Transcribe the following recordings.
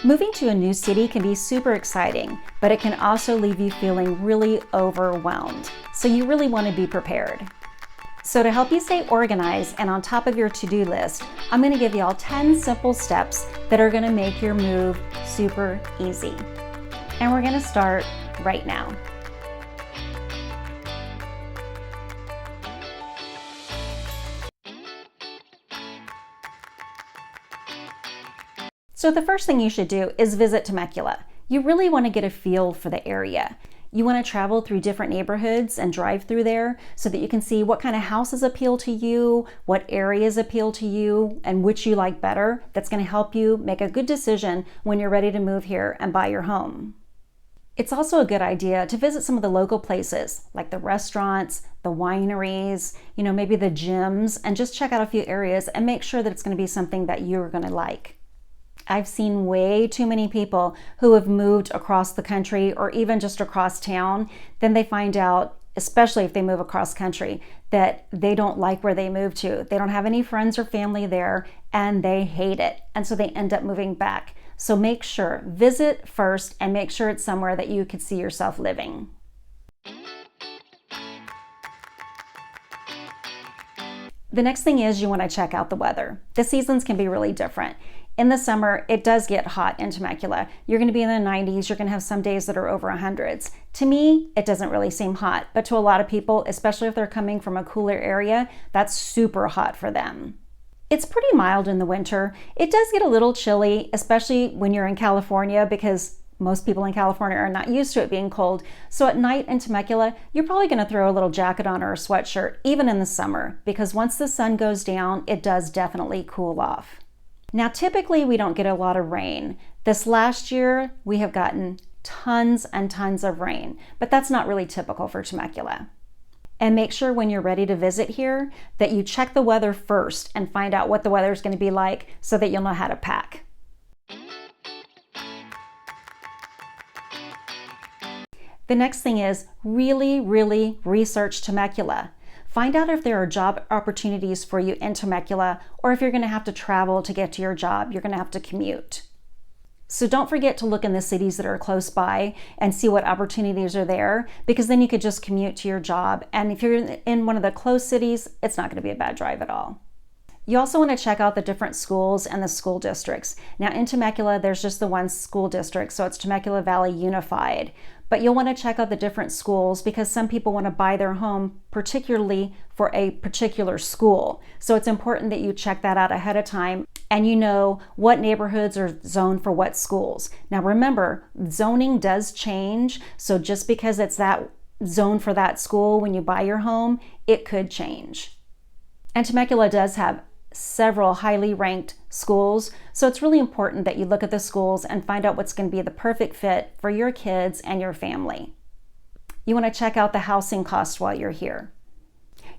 Moving to a new city can be super exciting, but it can also leave you feeling really overwhelmed. So you really want to be prepared. So to help you stay organized and on top of your to-do list, I'm going to give you all 10 simple steps that are going to make your move super easy. And we're going to start right now. So the first thing you should do is visit Temecula. You really want to get a feel for the area. You want to travel through different neighborhoods and drive through there so that you can see what kind of houses appeal to you, what areas appeal to you, and which you like better. That's going to help you make a good decision when you're ready to move here and buy your home. It's also a good idea to visit some of the local places like the restaurants, the wineries, maybe the gyms, and just check out a few areas and make sure that it's going to be something that you're going to like. I've seen way too many people who have moved across the country or even just across town. Then they find out, especially if they move across country, that they don't like where they moved to. They don't have any friends or family there and they hate it. And so they end up moving back. So make sure, visit first and make sure it's somewhere that you could see yourself living. The next thing is you want to check out the weather. The seasons can be really different. In the summer, it does get hot in Temecula. You're going to be in the 90s. You're going to have some days that are over 100s. To me, it doesn't really seem hot, but to a lot of people, especially if they're coming from a cooler area, that's super hot for them. It's pretty mild in the winter. It does get a little chilly, especially when you're in California, because most people in California are not used to it being cold. So at night in Temecula, you're probably going to throw a little jacket on or a sweatshirt, even in the summer, because once the sun goes down, it does definitely cool off. Now, typically we don't get a lot of rain. This last year, we have gotten tons and tons of rain, but that's not really typical for Temecula. And make sure when you're ready to visit here that you check the weather first and find out what the weather is going to be like so that you'll know how to pack. The next thing is really research Temecula. Find out if there are job opportunities for you in Temecula, or if you're going to have to travel to get to your job, you're going to have to commute. So don't forget to look in the cities that are close by and see what opportunities are there, because then you could just commute to your job. And if you're in one of the close cities, it's not going to be a bad drive at all. You also want to check out the different schools and the school districts. Now in Temecula, there's just the one school district, so it's Temecula Valley Unified. But you'll want to check out the different schools because some people want to buy their home particularly for a particular school. So it's important that you check that out ahead of time and you know what neighborhoods are zoned for what schools. Now remember, zoning does change. So just because it's that zone for that school when you buy your home, it could change. And Temecula does have several highly ranked schools, so it's really important that you look at the schools and find out what's going to be the perfect fit for your kids and your family. You want to check out the housing costs while you're here.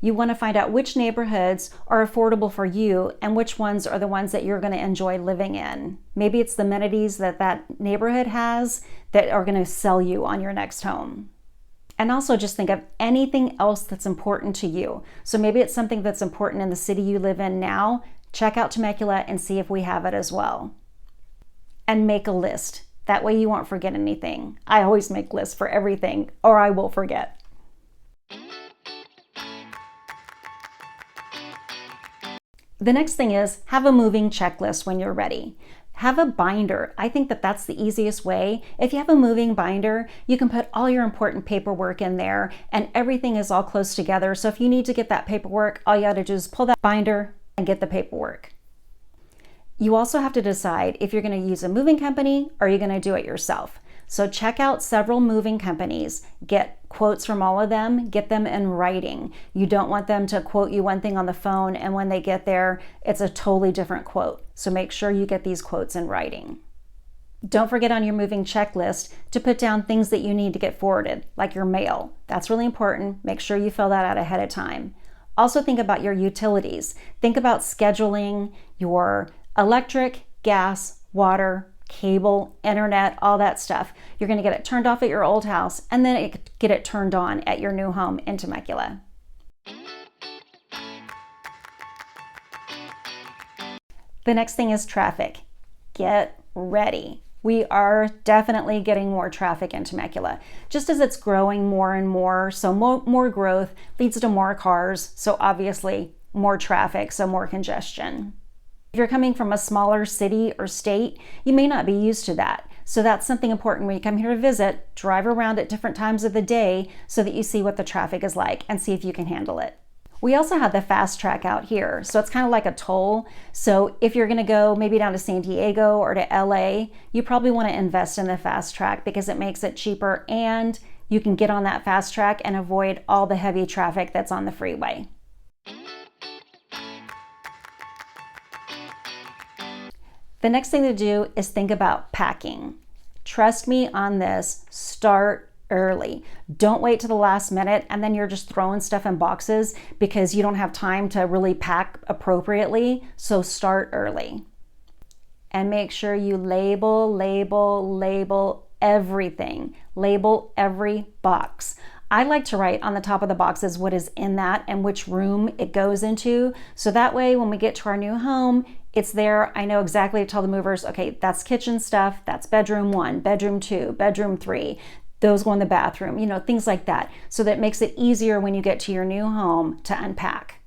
You want to find out which neighborhoods are affordable for you and which ones are the ones that you're going to enjoy living in. Maybe it's the amenities that that neighborhood has that are going to sell you on your next home. And also just think of anything else that's important to you. So maybe it's something that's important in the city you live in now. Check out Temecula and see if we have it as well. And make a list. That way you won't forget anything. I always make lists for everything or I will forget. The next thing is have a moving checklist when you're ready. Have a binder. I think that that's the easiest way. If you have a moving binder, you can put all your important paperwork in there and everything is all close together. So if you need to get that paperwork, all you got to do is pull that binder and get the paperwork. You also have to decide if you're going to use a moving company or you're going to do it yourself. So check out several moving companies, get quotes from all of them, get them in writing. You don't want them to quote you one thing on the phone and when they get there, it's a totally different quote. So make sure you get these quotes in writing. Don't forget on your moving checklist to put down things that you need to get forwarded, like your mail. That's really important. Make sure you fill that out ahead of time. Also think about your utilities. Think about scheduling your electric, gas, water, cable, internet, all that stuff. You're going to get it turned off at your old house and then get it turned on at your new home in Temecula. The next thing is traffic. Get ready. We are definitely getting more traffic in Temecula, just as it's growing more and more. So more growth leads to more cars. So obviously more traffic, so more congestion. If you're coming from a smaller city or state, you may not be used to that. So that's something important when you come here to visit. Drive around at different times of the day so that you see what the traffic is like and see if you can handle it. We also have the fast track out here. So it's kind of like a toll. So if you're going to go maybe down to San Diego or to LA, you probably want to invest in the fast track because it makes it cheaper and you can get on that fast track and avoid all the heavy traffic that's on the freeway. The next thing to do is think about packing. Trust me on this, start early. Don't wait to the last minute and then you're just throwing stuff in boxes because you don't have time to really pack appropriately. So start early. And make sure you label everything. Label every box. I like to write on the top of the boxes what is in that and which room it goes into. So that way when we get to our new home, it's there. I know exactly to tell the movers, okay, that's kitchen stuff, that's bedroom 1, bedroom 2, bedroom 3. Those go in the bathroom, things like that. So that makes it easier when you get to your new home to unpack.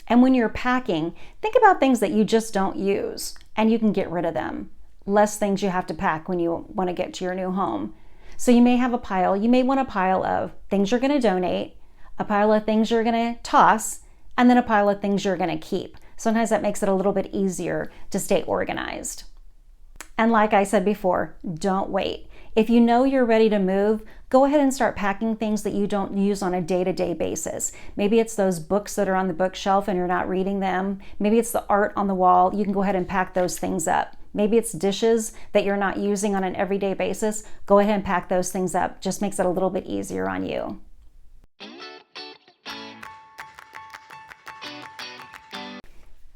And when you're packing, think about things that you just don't use and you can get rid of them. Less things you have to pack when you want to get to your new home. So you may have a pile, you may want a pile of things you're going to donate, a pile of things you're going to toss, and then a pile of things you're going to keep. Sometimes that makes it a little bit easier to stay organized. And like I said before, don't wait. If you know you're ready to move, go ahead and start packing things that you don't use on a day-to-day basis. Maybe it's those books that are on the bookshelf and you're not reading them. Maybe it's the art on the wall. You can go ahead and pack those things up. Maybe it's dishes that you're not using on an everyday basis. Go ahead and pack those things up. Just makes it a little bit easier on you.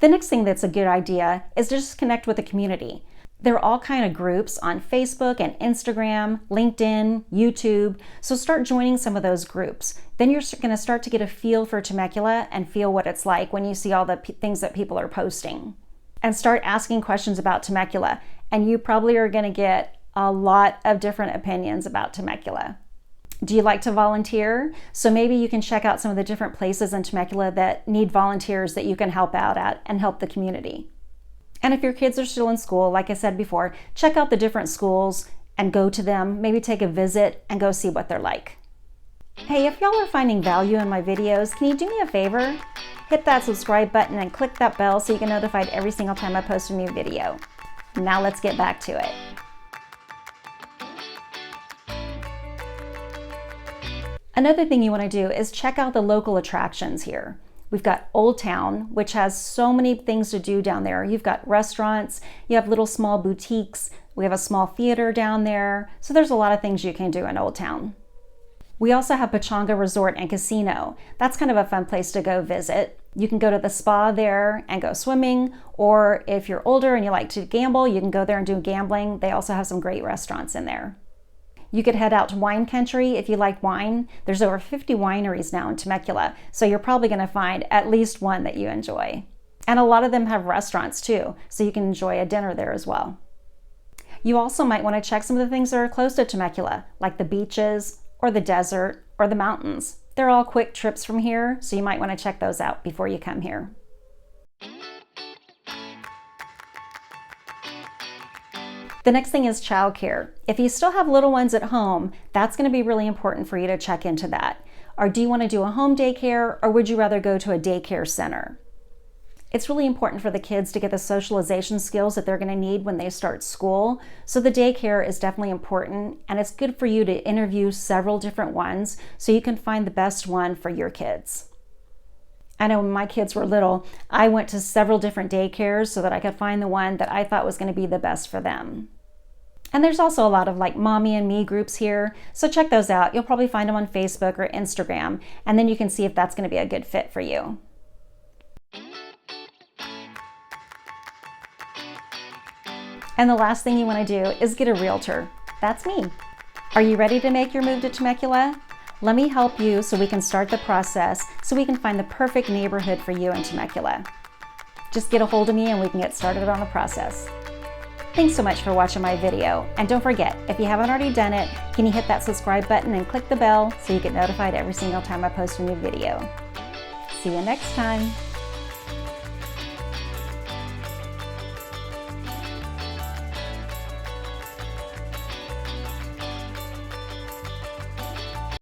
The next thing that's a good idea is to just connect with the community. There are all kind of groups on Facebook and Instagram, LinkedIn, YouTube. So start joining some of those groups. Then you're going to start to get a feel for Temecula and feel what it's like when you see all the things that people are posting. And start asking questions about Temecula. And you probably are going to get a lot of different opinions about Temecula. Do you like to volunteer? So maybe you can check out some of the different places in Temecula that need volunteers that you can help out at and help the community. And if your kids are still in school, like I said before, check out the different schools and go to them, maybe take a visit and go see what they're like. Hey, if y'all are finding value in my videos, can you do me a favor? Hit that subscribe button and click that bell so you get notified every single time I post a new video. Now let's get back to it. Another thing you want to do is check out the local attractions here. We've got Old Town, which has so many things to do down there. You've got restaurants, you have little small boutiques, we have a small theater down there. So there's a lot of things you can do in Old Town. We also have Pechanga Resort and Casino. That's kind of a fun place to go visit. You can go to the spa there and go swimming, or if you're older and you like to gamble, you can go there and do gambling. They also have some great restaurants in there. You could head out to wine country if you like wine. There's over 50 wineries now in Temecula, so you're probably going to find at least one that you enjoy. And a lot of them have restaurants too, so you can enjoy a dinner there as well. You also might want to check some of the things that are close to Temecula, like the beaches or the desert or the mountains. They're all quick trips from here, so you might want to check those out before you come here. The next thing is childcare. If you still have little ones at home, that's going to be really important for you to check into that. Or do you want to do a home daycare, or would you rather go to a daycare center? It's really important for the kids to get the socialization skills that they're going to need when they start school. So the daycare is definitely important, and it's good for you to interview several different ones so you can find the best one for your kids. I know when my kids were little, I went to several different daycares so that I could find the one that I thought was going to be the best for them. And there's also a lot of like mommy and me groups here, so check those out. You'll probably find them on Facebook or Instagram, and then you can see if that's going to be a good fit for you. And the last thing you want to do is get a realtor. That's me. Are you ready to make your move to Temecula? Let me help you so we can start the process so we can find the perfect neighborhood for you in Temecula. Just get a hold of me and we can get started on the process. Thanks so much for watching my video. And don't forget, if you haven't already done it, can you hit that subscribe button and click the bell so you get notified every single time I post a new video. See you next time.